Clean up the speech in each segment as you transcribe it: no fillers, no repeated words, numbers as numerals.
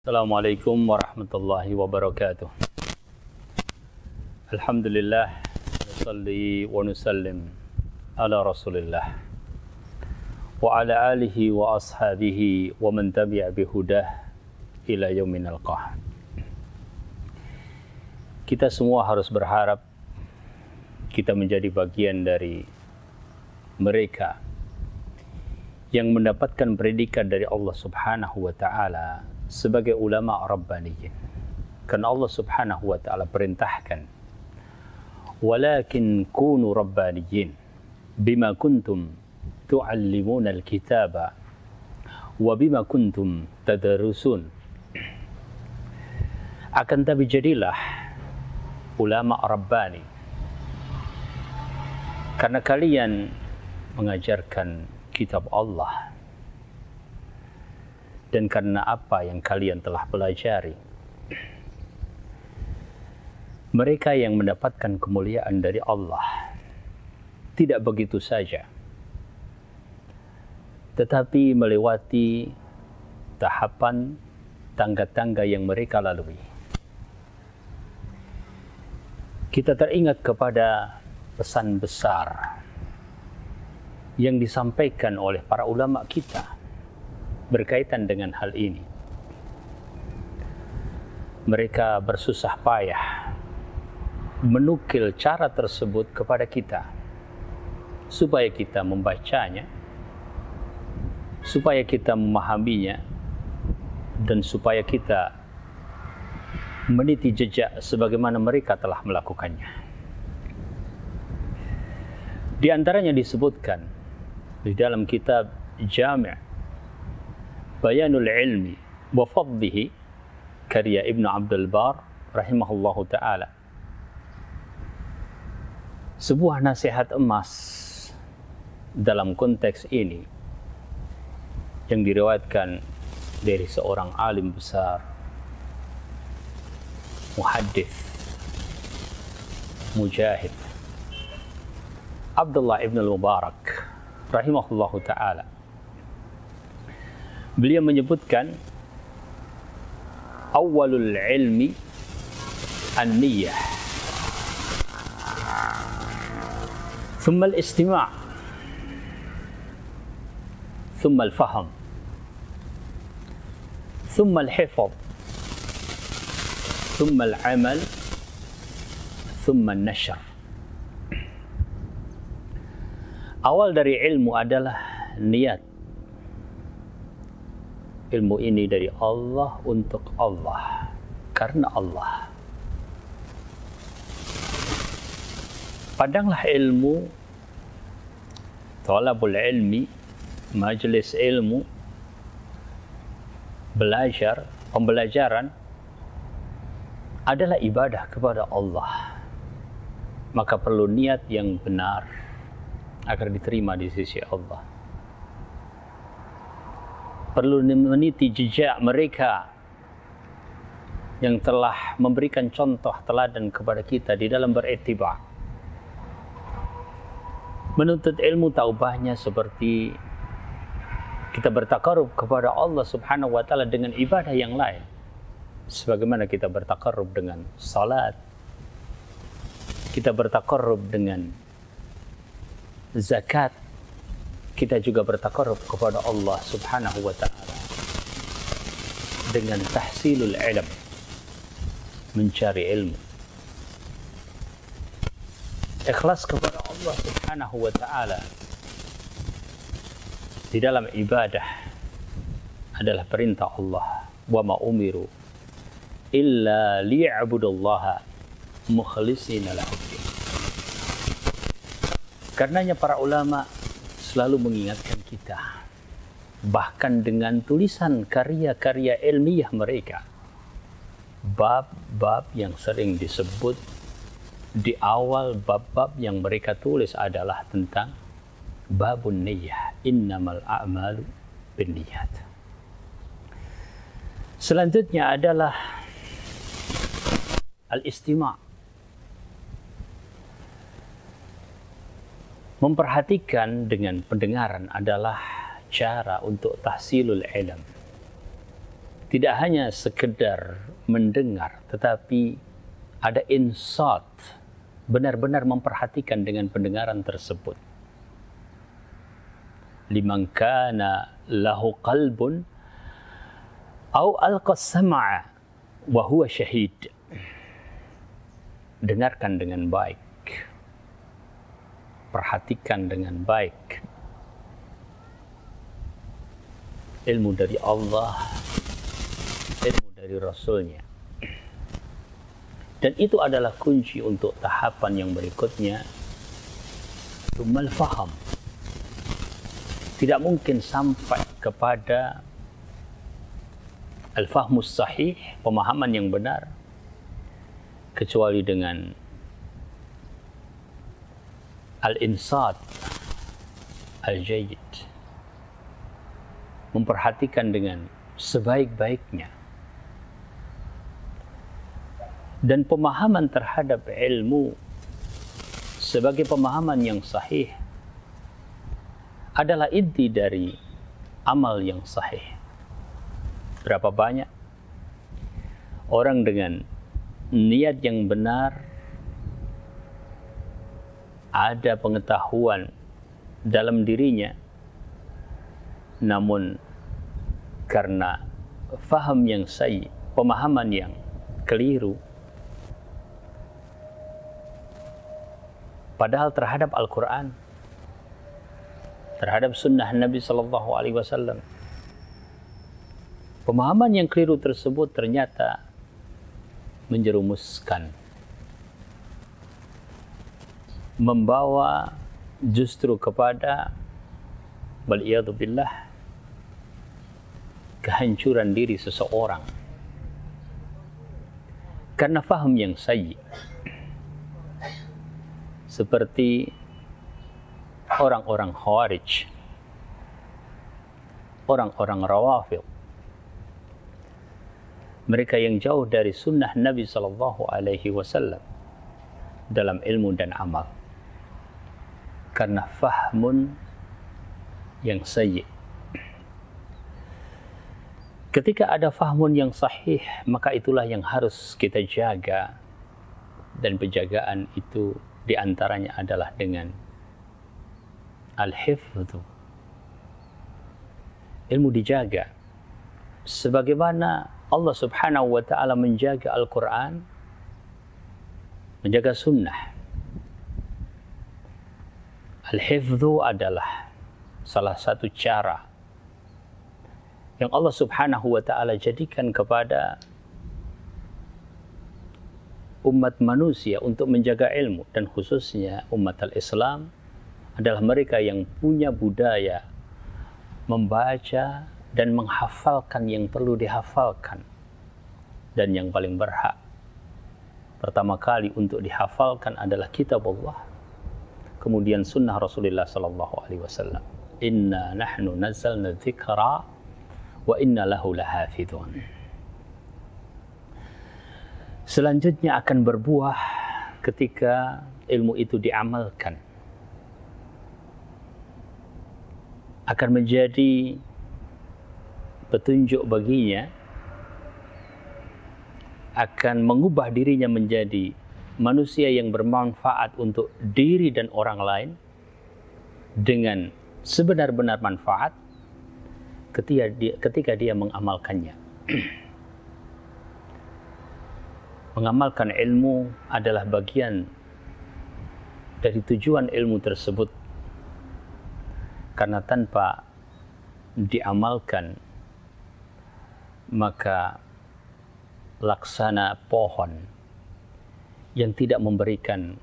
Assalamualaikum warahmatullahi wabarakatuh. Alhamdulillah, nusalli wa nusallim ala Rasulillah wa ala alihi wa ashabihi wa man tabi'a bihudah ila yaumin alqah. Kita semua harus berharap kita menjadi bagian dari mereka yang mendapatkan predikat dari Allah Subhanahu wa taala sebagai ulama rabbaniyin. Karena Allah Subhanahu wa taala perintahkan, "Walakin kunu rabbaniyin bima kuntum tu'allimuna al-kitaba wa bima kuntum tadarusun." Akan tapi jadilah ulama rabbani karena kalian mengajarkan kitab Allah dan karena apa yang kalian telah pelajari. Mereka yang mendapatkan kemuliaan dari Allah tidak begitu saja, tetapi melewati tahapan tangga-tangga yang mereka lalui. Kita teringat kepada pesan besar yang disampaikan oleh para ulama kita berkaitan dengan hal ini. Mereka bersusah payah menukil cara tersebut kepada kita supaya kita membacanya, supaya kita memahaminya, dan supaya kita meniti jejak sebagaimana mereka telah melakukannya. Di antaranya disebutkan di dalam kitab Jami' Bayanul Ilmi wa Fadlihi karya Ibnu Abdul Bar rahimahullahu ta'ala, sebuah nasihat emas dalam konteks ini yang diriwayatkan dari seorang alim besar, muhaddits, mujahid, Abdullah ibn al-Mubarak rahimahullahu ta'ala. Beliau menyebutkan awalul ilmi an-niyah, thumma al-istima', thumma al-fahm, thumma al-hifz, thumma al-amal, thumma al-nashr. Awal dari ilmu adalah niat. Ilmu ini dari Allah untuk Allah, karena Allah. Pandanglah ilmu, talabul ilmi, majlis ilmu, belajar, pembelajaran adalah ibadah kepada Allah. Maka perlu niat yang benar agar diterima di sisi Allah. Perlu meniti jejak mereka yang telah memberikan contoh teladan kepada kita di dalam berettiba'. Menuntut ilmu taubahnya seperti kita bertakarrub kepada Allah Subhanahu wa ta'ala dengan ibadah yang lain. Sebagaimana kita bertakarrub dengan salat, kita bertakarrub dengan zakat, kita juga bertakarrub kepada Allah Subhanahu wa ta'ala dengan tahsilul ilm, mencari ilmu. Ikhlas kepada Allah Subhanahu wa ta'ala di dalam ibadah adalah perintah Allah, wa ma umiru illa liya'budullaha mukhlishina lahu-d-din. Karenanya para ulama selalu mengingatkan kita, bahkan dengan tulisan karya-karya ilmiah mereka, bab-bab yang sering disebut di awal bab-bab yang mereka tulis adalah tentang babun niyah, innamal a'malu binniyat. Selanjutnya adalah al-istima', memperhatikan dengan pendengaran adalah cara untuk tahsilul ilm. tidak hanya sekedar mendengar, tetapi ada insat, benar-benar memperhatikan dengan pendengaran tersebut. Liman kana lahu qalbun au alqa sam'a wa huwa syahid. Dengarkan dengan baik, perhatikan dengan baik. Ilmu dari Allah, ilmu dari Rasulnya. Dan itu adalah kunci untuk tahapan yang berikutnya, tsummal faham. Tidak mungkin sampai kepada al-fahmus sahih, pemahaman yang benar, kecuali dengan al-insat al-jayyid, memperhatikan dengan sebaik-baiknya. Dan pemahaman terhadap ilmu sebagai pemahaman yang sahih adalah inti dari amal yang sahih. Berapa banyak orang dengan niat yang benar, ada pengetahuan dalam dirinya, namun karena faham yang sayyi, pemahaman yang keliru, padahal terhadap Al-Quran, terhadap sunnah Nabi SAW, pemahaman yang keliru tersebut ternyata menjerumuskan, membawa justru kepada waliyadzubillah kehancuran diri seseorang karena faham yang sayyi. Seperti orang-orang Khawarij, orang-orang Rawafid, mereka yang jauh dari sunnah Nabi SAW dalam ilmu dan amal karena fahmun yang sayyi. Ketika ada fahmun yang sahih, maka itulah yang harus kita jaga, dan penjagaan itu diantaranya adalah dengan al-hifdhu, ilmu dijaga sebagaimana Allah Subhanahu wa ta'ala menjaga Al-Quran, menjaga sunnah. Al-hifdhu adalah salah satu cara yang Allah Subhanahu wa ta'ala jadikan kepada umat manusia untuk menjaga ilmu, dan khususnya umat al-Islam adalah mereka yang punya budaya membaca dan menghafalkan yang perlu dihafalkan, dan yang paling berhak pertama kali untuk dihafalkan adalah kitab Allah, kemudian sunnah Rasulullah SAW. Inna nahnu nazzalna dzikra wa inna lahu lahafidhun. Selanjutnya akan berbuah ketika ilmu itu diamalkan, akan menjadi petunjuk baginya, akan mengubah dirinya menjadi manusia yang bermanfaat untuk diri dan orang lain dengan sebenar-benar manfaat ketika dia mengamalkannya. Mengamalkan ilmu adalah bagian dari tujuan ilmu tersebut, karena tanpa diamalkan maka laksana pohon yang tidak memberikan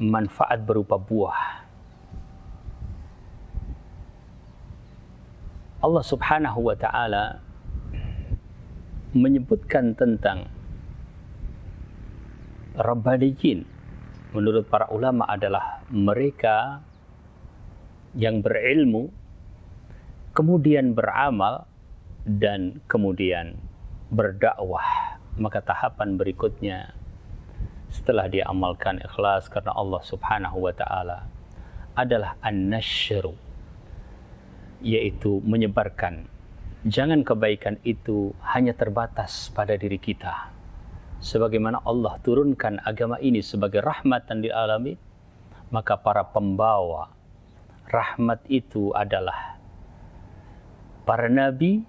manfaat berupa buah. Allah Subhanahu wa ta'ala menyebutkan tentang Rabbaniyin, menurut para ulama adalah mereka yang berilmu, kemudian beramal, dan kemudian berdakwah. Maka tahapan berikutnya setelah dia amalkan ikhlas karena Allah Subhanahu wa ta'ala adalah an-nashru, yaitu menyebarkan Jangan kebaikan itu hanya terbatas pada diri kita. Sebagaimana Allah turunkan agama ini sebagai rahmatan lil alamin, maka para pembawa rahmat itu adalah para nabi,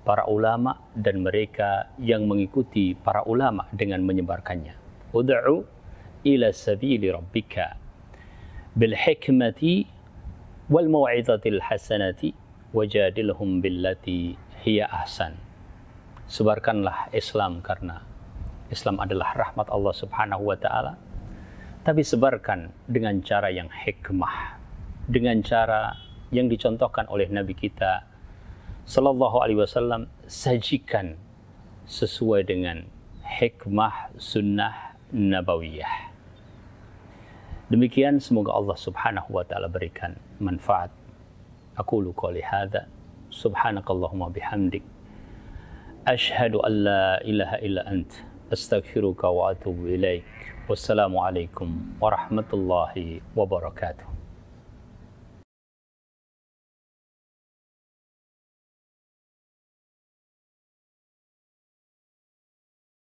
para ulama, dan mereka yang mengikuti para ulama dengan menyebarkannya. Ud'u ila sabili rabbika bil hikmati wal mau'izatil hasanati wajadilhum billati hiya ahsan. Sebarkanlah Islam karena Islam adalah rahmat Allah Subhanahu wa taala. Tapi sebarkan dengan cara yang hikmah, dengan cara yang dicontohkan oleh Nabi kita sallallahu alaihi wasallam. Sajikan sesuai dengan hikmah sunnah nabawiyah. Demikian, semoga Allah Subhanahu wa taala berikan manfaat. Aqulu qouli hadza subhanakallahumma bihamdik asyhadu an la ilaha illa ant astaghfiruka wa atubu ilaik. Wassalamualaikum warahmatullahi wabarakatuh.